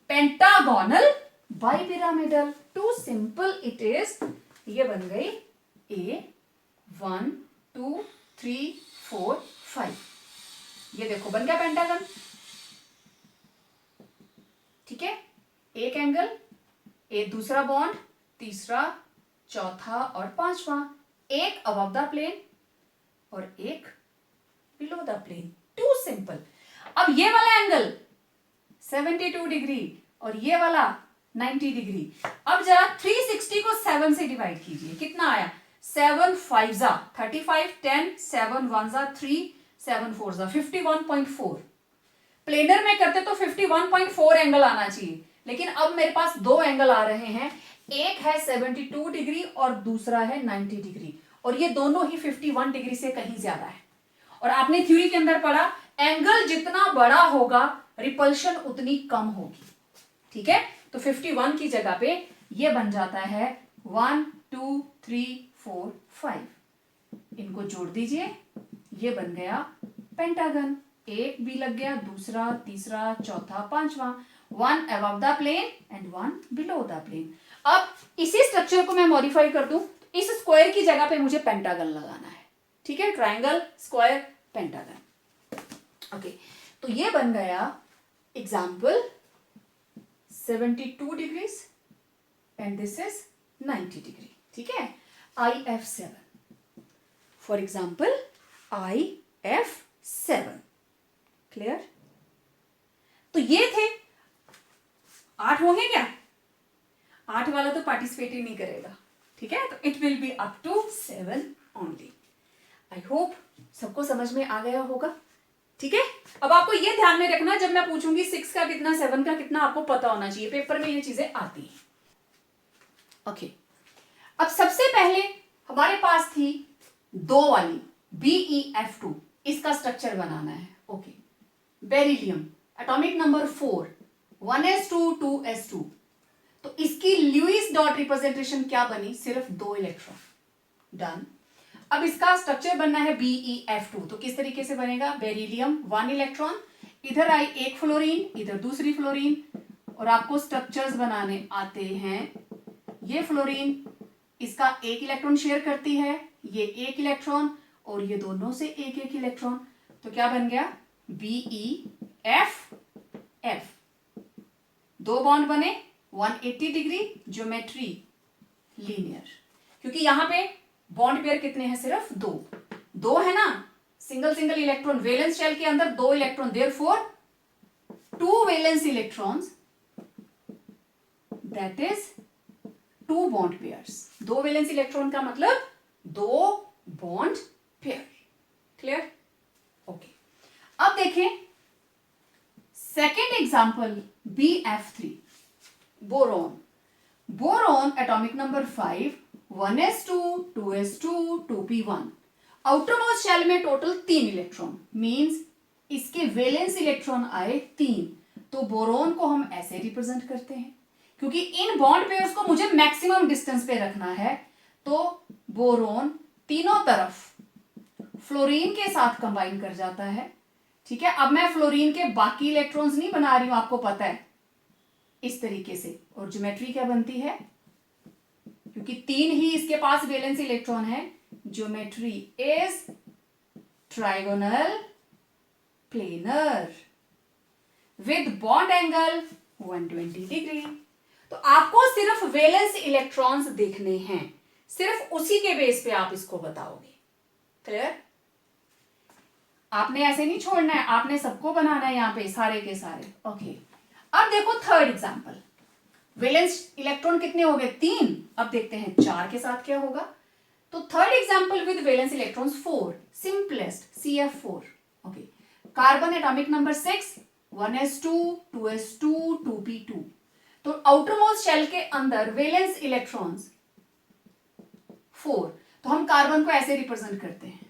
pentagonal bipyramidal. Too simple it is. ये बन गई A 1 2 3 4 5। ये देखो बन गया पेंटागन, ठीक है। एक एंगल, एक दूसरा बॉन्ड, तीसरा, चौथा और पांचवा, एक अबव द प्लेन और एक below the plane. Too simple. अब ये वाला एंगल 72 डिग्री और ये वाला 90 डिग्री। अब जरा 360 को 7 से डिवाइड कीजिए, कितना आया? 7 5 जा 35, 10 7 1 जा 3 7 4 जा 51.4। प्लेनर में करते तो 51.4 एंगल आना चाहिए, लेकिन अब मेरे पास दो एंगल आ रहे हैं, एक है 72 डिग्री और दूसरा है 90 डिग्री, और ये दोनों ही 51 डिग्री से कहीं ज्यादा है। और आपने थ्योरी के अंदर पढ़ा, एंगल जितना बड़ा होगा रिपल्शन उतनी कम होगी। ठीक है, तो 51 की जगह पे ये बन जाता है 1 2 3 4 5। इनको जोड़ दीजिए, ये बन गया पेंटागन। एक भी लग गया, दूसरा, तीसरा, चौथा, पांचवा। 1 above the plane and 1 below the plane. अब इसी स्ट्रक्चर को मैं मॉडिफाई कर दूं, इस स्क्वायर की जगह पे मुझे पेंटागन लगाना है। ठीक है, ट्राइंगल, स्क्वायर, पेंटागन। ओके, तो ये बन गया example 72 degrees and this is 90 degree. ठीक है, IF7 for example IF7। Clear? तो ये थे 8 होंगे क्या? 8 वाला तो पार्टिसिपेट ही नहीं करेगा। ठीक है, तो it will be up to 7 only. I hope सबको समझ में आ गया होगा। ठीक है, अब आपको ये ध्यान में रखना, जब मैं पूछूंगी 6 का कितना 7 का कितना, आपको पता होना चाहिए, पेपर में ये चीजें आती हैं। ओके, अब सबसे पहले हमारे पास थी 2 वाली BeF2, इसका स्ट्रक्चर बनाना है। Okay, beryllium atomic number 4 1s2 2s2, तो इसकी ल्यूइस डॉट रिप्रेजेंटेशन क्या बनी? सिर्फ 2 इलेक्ट्रॉन। डन। अब इसका स्ट्रक्चर बनना है BeF2, तो किस तरीके से बनेगा? बेरिलियम 1 इलेक्ट्रॉन, इधर आई एक फ्लोरीन, इधर दूसरी फ्लोरीन, और आपको स्ट्रक्चर्स बनाने आते हैं। ये फ्लोरीन इसका एक इलेक्ट्रॉन शेयर करती है, ये एक इलेक्ट्रॉन, और ये दोनों से एक एक इलेक्ट्रॉन, तो क्या बन गया? BeF। दो बॉन्ड बने, 180 डिग्री, ज्योमेट्री लीनियर, क्योंकि यहां पे बॉन्ड पेयर कितने हैं? सिर्फ 2 है ना, single single electron. Valence shell के अंदर 2 electron, therefore 2 valence electrons, that is 2 bond pairs. 2 valence electron का मतलब 2 बॉन्ड पेयर। क्लियर? ओके, अब देखें second example BF3, boron. Boron atomic number 5 1s2 2s2 2p1। Outermost shell में total 3 electron, means इसके valence electron आए 3, तो boron को हम ऐसे रिप्रेजेंट करते हैं, क्योंकि इन बॉन्ड पेयर्स को मुझे मैक्सिमम डिस्टेंस पे रखना है, तो बोरोन तीनों तरफ फ्लोरीन के साथ कंबाइन कर जाता है। ठीक है, अब मैं फ्लोरीन के बाकी इलेक्ट्रॉन्स नहीं बना रही हूं, आपको पता है, इस तरीके से। और ज्योमेट्री क्या बनती है? क्योंकि 3 ही इसके पास वैलेंस इलेक्ट्रॉन है, geometry is trigonal planar with bond angle 120 degree. तो आपको सिर्फ वैलेंस इलेक्ट्रॉन्स देखने हैं, सिर्फ उसी के बेस पे आप इसको बताओगे। क्लियर? आपने ऐसे नहीं छोड़ना है, आपने सबको बनाना है यहां पे, सारे के सारे। ओके, अब देखो थर्ड एग्जांपल। वैलेंस इलेक्ट्रॉन कितने हो गए? 3। अब देखते हैं 4 के साथ क्या होगा। तो third example with valence electrons 4, simplest CF4। Okay, carbon atomic number 6 1s2 2s2 2p2। तो आउटर मोस्ट शेल के अंदर वैलेंस इलेक्ट्रॉन्स 4, तो हम कार्बन को ऐसे रिप्रेजेंट करते हैं,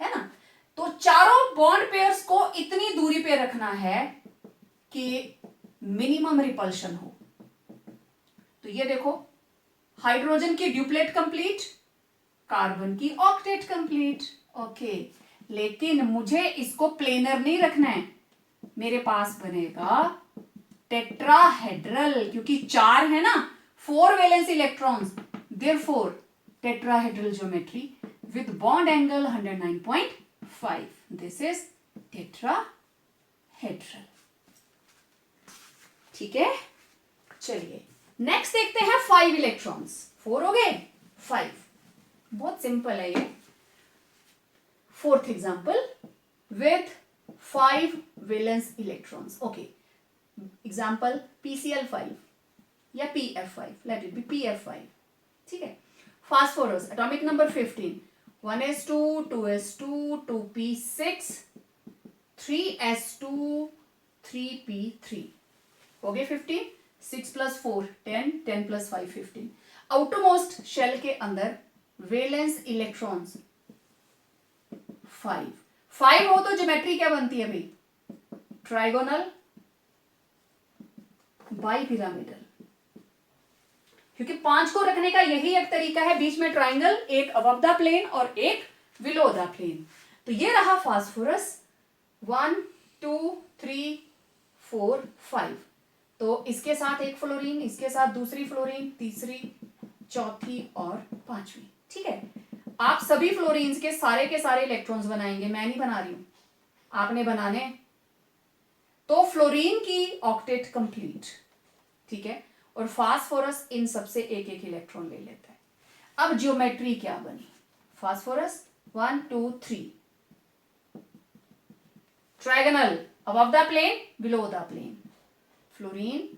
है ना। तो चारों बॉन्ड पेयर्स को इतनी दूरी पे रखना है कि मिनिमम रिपल्शन हो। तो ये देखो, हाइड्रोजन की ड्यूप्लेट कंप्लीट, कार्बन की ऑक्टेट कंप्लीट। ओके, लेकिन मुझे इसको प्लेनर नहीं रखना है, मेरे पास बनेगा टेट्राहेड्रल, क्योंकि 4 है ना, 4 valence electrons, therefore tetrahedral geometry with bond angle 109.5। This is tetrahedral. ठीक है, चलिए नेक्स्ट देखते हैं 5 इलेक्ट्रॉन्स। 4 हो गए, 5, बहुत सिंपल है ये। Fourth example with 5 valence electrons. Okay, example PCl5 या PF5, let it be PF5, ठीक है। Phosphorus atomic number 15, 1s2 2s2 2p6 3s2 3p3, हो गए 15, 6 + 4 10, 10 + 5 15। आउटरमोस्ट शेल के अंदर वैलेंस इलेक्ट्रॉन्स 5 हो तो ज्योमेट्री क्या बनती है भाई, ट्राइगोनल बाइपिरामिडल, क्योंकि 5 को रखने का यही एक तरीका है, बीच में ट्राइंगल, एक अबव द प्लेन और एक बिलो द प्लेन। तो ये रहा फास्फोरस 1 2 3 4 5। तो इसके साथ एक फ्लोरीन, इसके साथ दूसरी फ्लोरीन, तीसरी, चौथी और पांचवी, ठीक है। आप सभी फ्लोरीन्स के सारे इलेक्ट्रॉन्स बनाएंगे, मैं नहीं बना रही हूं, आपने बनाने। तो फ्लोरीन की ऑक्टेट कंप्लीट, ठीक है, और फास्फोरस इन सबसे एक एक इलेक्ट्रॉन ले लेता है। अब ज्योमेट्री क्या बनी, phosphorus 1 2 3 trigonal, above the plane below the plane, fluorine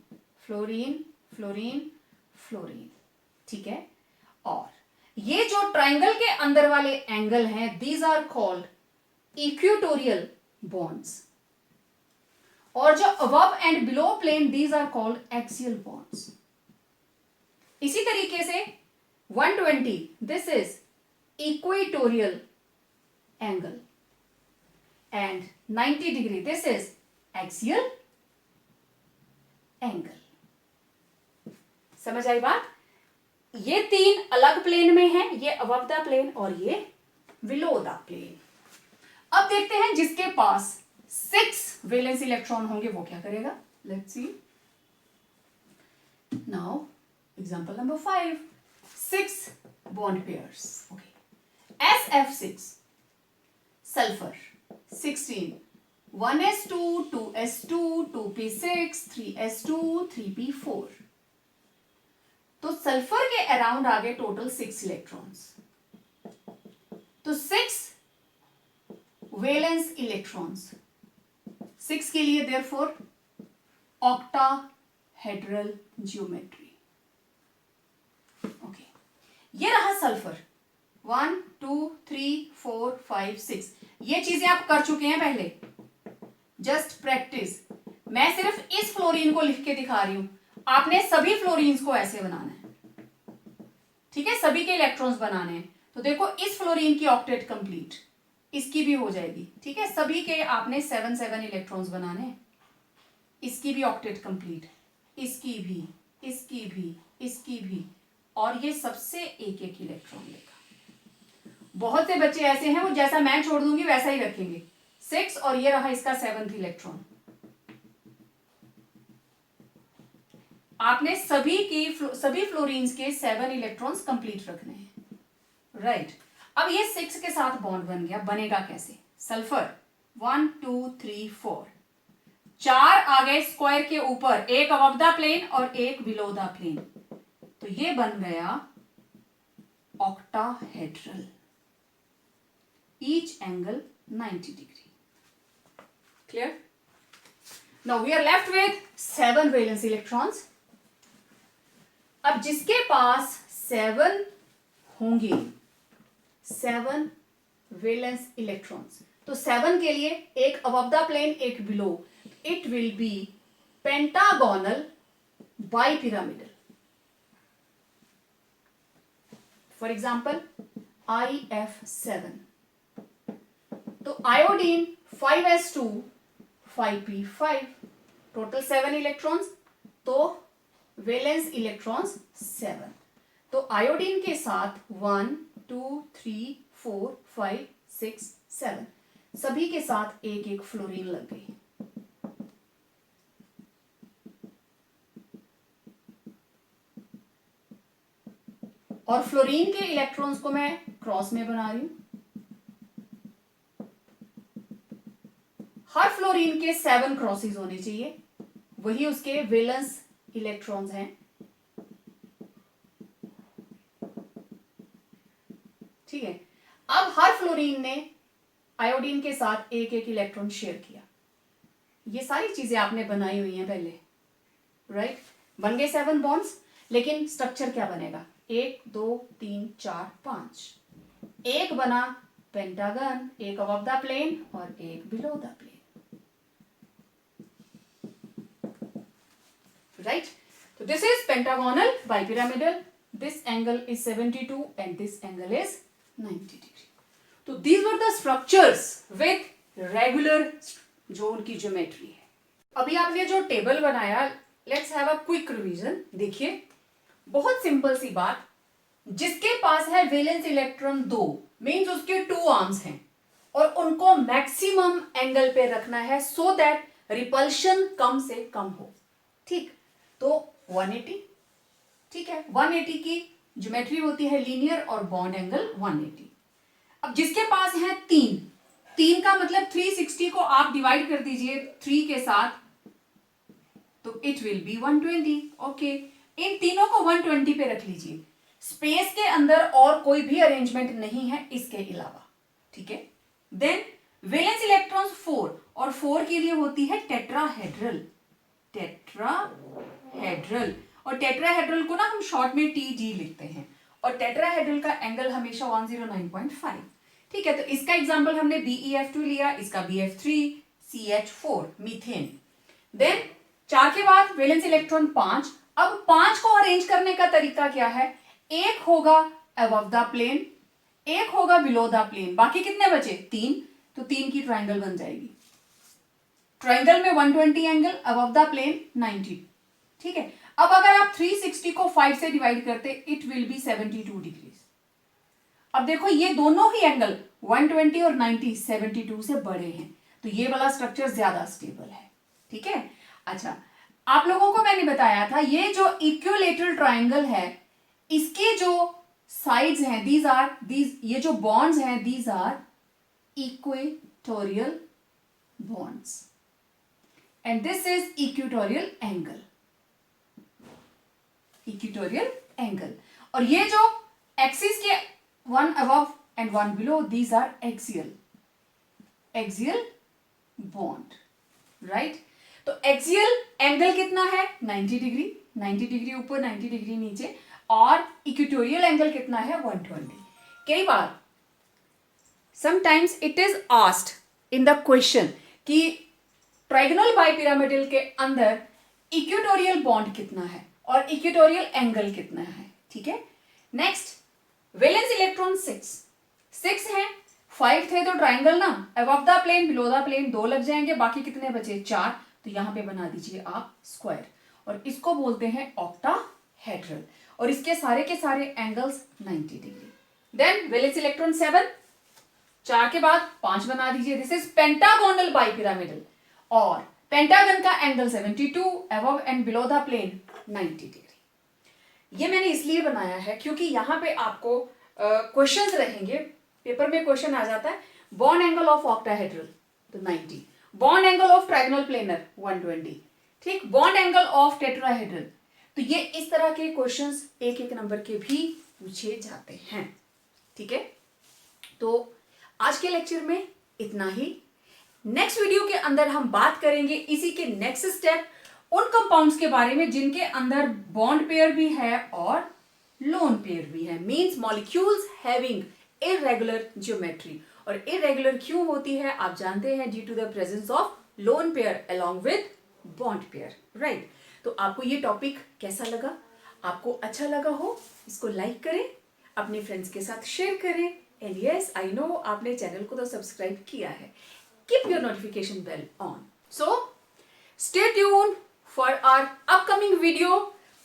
fluorine fluorine fluorine, ठीक है। और ये जो ट्राइंगल के अंदर वाले एंगल हैं, these are called equatorial bonds, और जो above and below plane, these are called axial bonds. इसी तरीके से 120, this is equatorial angle, and 90 डिग्री, दिस इज एक्सियल एंगल। समझ आई बात? ये 3 अलग प्लेन में हैं, ये अबव द प्लेन और ये बिलो द प्लेन। अब देखते हैं जिसके पास 6 वैलेंस इलेक्ट्रॉन होंगे वो क्या करेगा, let's see. Now example number 5, 6 bond pairs, okay. SF6 sulphur 16, 1s2 2s2 2p6 3s2 3p4। तो सल्फर के अराउंड आ गए टोटल 6 इलेक्ट्रॉन्स। तो 6 वैलेंस इलेक्ट्रॉन्स, 6 के लिए देयरफॉर ऑक्टाहेड्रल ज्योमेट्री, ओके। ये रहा सल्फर 1 2 3 4 5 6। ये चीजें आप कर चुके हैं पहले, जस्ट प्रैक्टिस। मैं सिर्फ इस फ्लोरीन को लिख के दिखा रही हूं, आपने सभी फ्लोरीन्स को ऐसे बनाना है, ठीक है, सभी के इलेक्ट्रॉन्स बनाने हैं। तो देखो इस फ्लोरीन की ऑक्टेट कंप्लीट, इसकी भी हो जाएगी, ठीक है। सभी के आपने 7 इलेक्ट्रॉन्स बनाने हैं, इसकी भी ऑक्टेट कंप्लीट, इसकी भी, इसकी भी, इसकी भी, और ये सबसे एक एक इलेक्ट्रॉन लेगा। बहुत से बच्चे ऐसे हैं वो जैसा मैं छोड़ दूंगी वैसा ही रखेंगे, 6, और ये रहा इसका 7th इलेक्ट्रॉन। आपने सभी फ्लोरीन्स के 7 इलेक्ट्रॉन्स कंप्लीट रखने हैं, राइट। अब ये 6 के साथ बॉन्ड बन गया, बनेगा कैसे, सल्फर 1 2 3 4, 4 आ गए स्क्वायर के ऊपर, एक अबव द प्लेन और एक बिलो द प्लेन, तो ये बन गया octahedral, each angle 90 degree. Clear? Now we are left with 7 valence electrons. अब जिसके पास 7 होंगे, 7 वैलेंस इलेक्ट्रॉन्स, तो 7 के लिए एक अबव द प्लेन एक below, it will B pentagonal bipyramidal. For example IF7, तो iodine 5s2 5p5, total 7 electrons, तो वैलेंस इलेक्ट्रॉन्स 7। तो आयोडीन के साथ 1 2 3 4 5 6 7, सभी के साथ एक एक फ्लोरीन लग गई। और फ्लोरीन के इलेक्ट्रॉन्स को मैं क्रॉस में बना रही हूं। हर फ्लोरीन के 7 क्रॉसेस होने चाहिए, वही उसके वैलेंस इलेक्ट्रॉन्स हैं, ठीक है। अब हर फ्लोरीन ने आयोडीन के साथ एक एक इलेक्ट्रॉन शेयर किया। ये सारी चीजें आपने बनाई हुई हैं पहले, राइट। बन गए 7 बॉन्ड्स, लेकिन स्ट्रक्चर क्या बनेगा? 1 2 3 4 5। एक बना पेंटागन, एक अबव द प्लेन और एक below the plane, right? So this is pentagonal bipyramidal. This angle is 72 and this angle is 90 degree. So these were the structures with regular जो उनकी ज्योमेट्री है. अभी आपने जो टेबल बनाया, let's have a quick revision. देखिए, बहुत simple सी बात, जिसके पास है वैलेंस इलेक्ट्रॉन 2 मीन्स उसके 2 आर्म्स हैं और उनको मैक्सिमम एंगल पे रखना है सो दैट रिपल्शन कम से कम हो. ठीक, तो 180, ठीक है, 180 की ज्योमेट्री होती है लीनियर और बॉन्ड एंगल 180. अब जिसके पास है 3 का मतलब 360 को आप डिवाइड कर दीजिए 3 के साथ, तो इट विल बी 120. ओके, इन तीनों को 120 पे रख लीजिए. स्पेस के अंदर और कोई भी अरेंजमेंट नहीं है इसके अलावा, ठीक है. देन वैलेंस इलेक्ट्रॉन्स 4 और 4 के लिए होती है टेट्राहेड्रल. और टेट्राहेड्रल को ना हम शॉर्ट में TG लिखते हैं और टेट्राहेड्रल का एंगल हमेशा 109.5. ठीक है, तो इसका एग्जांपल हमने BeF2 लिया, इसका BF3, CH4 मीथेन. देन 4 के बाद वैलेंस इलेक्ट्रॉन 5. अब 5 को अरेंज करने का तरीका क्या है? एक होगा अबव द प्लेन, एक होगा बिलो द प्लेन, बाकी कितने बचे? 3. तो 3 की ट्राइंगल बन जाएगी. ट्राइंगल में 120 एंगल, अबव द प्लेन 90. ठीक है, अब अगर आप 360 को 5 से डिवाइड करते, इट विल बी 72 डिग्रीज. अब देखो ये दोनों ही एंगल 120 और 90 72 से बड़े हैं, तो ये वाला स्ट्रक्चर ज्यादा स्टेबल है. ठीक है, अच्छा, आप लोगों को मैंने बताया था ये जो इक्विलेटरल ट्राइंगल है, इसके जो साइड्स हैं, ये जो बॉन्ड्स हैं, these are equatorial bonds and this is equatorial angle. और ये जो एक्सिस के 1 above and 1 below, these are axial bond, right? तो एक्सियल एंगल कितना है? 90 डिग्री. 90 डिग्री ऊपर, 90 डिग्री नीचे. और इक्वेटोरियल एंगल कितना है? 120. कई बार sometimes it is asked in the question कि ट्राइगोनल बाइपिरामिडल के अंदर इक्वेटोरियल बॉन्ड कितना है और इक्वेटोरियल एंगल कितना है. ठीक है, नेक्स्ट वैलेंस इलेक्ट्रॉन 6 हैं, 5 थे तो ट्राइंगल ना above the plane below the plane 2 लग जाएंगे, बाकी कितने बचे? 4. तो यहां पे बना दीजिए आप स्क्वायर और इसको बोलते हैं ऑक्टाहेड्रल और इसके सारे के सारे angles 90 degree. Then valence electron 7, 4 के बाद 5 बना दीजिए. दिस इज पेंटागोनल बाइपिरामिडल और पेंटागन का angle 72, above and below the plane 90 degree. ये मैंने इसलिए बनाया है क्योंकि यहां पे आपको क्वेश्चंस रहेंगे, पेपर में क्वेश्चन आ जाता है बॉन्ड एंगल ऑफ ऑक्टाहेड्रल तो 90, bond angle of trigonal planar 120, ठीक, बॉन्ड एंगल ऑफ टेट्राहेड्रल. तो ये इस तरह के क्वेश्चंस एक नंबर के भी पूछे जाते हैं. ठीक है, तो आज के लेक्चर में इतना ही. नेक्स्ट वीडियो के अंदर हम बात करेंगे इसी के नेक्स्ट स्टेप उन कंपाउंड्स के बारे में जिनके अंदर बॉन्ड पेयर भी है और लोन पेयर भी है, means molecules having irregular geometry. और इरेगुलर क्यों होती है आप जानते हैं, due to the presence of lone pair along with bond pair, right? तो आपको ये टॉपिक कैसा लगा? आपको अच्छा लगा हो इसको लाइक करें, अपने फ्रेंड्स के साथ शेयर करें. एंड यस, आई नो आपने चैनल को तो सब्सक्राइब किया है. Keep your notification bell on. So, stay tuned for our upcoming video,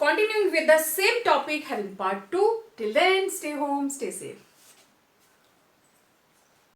continuing with the same topic, having part 2. Till then, stay home, stay safe.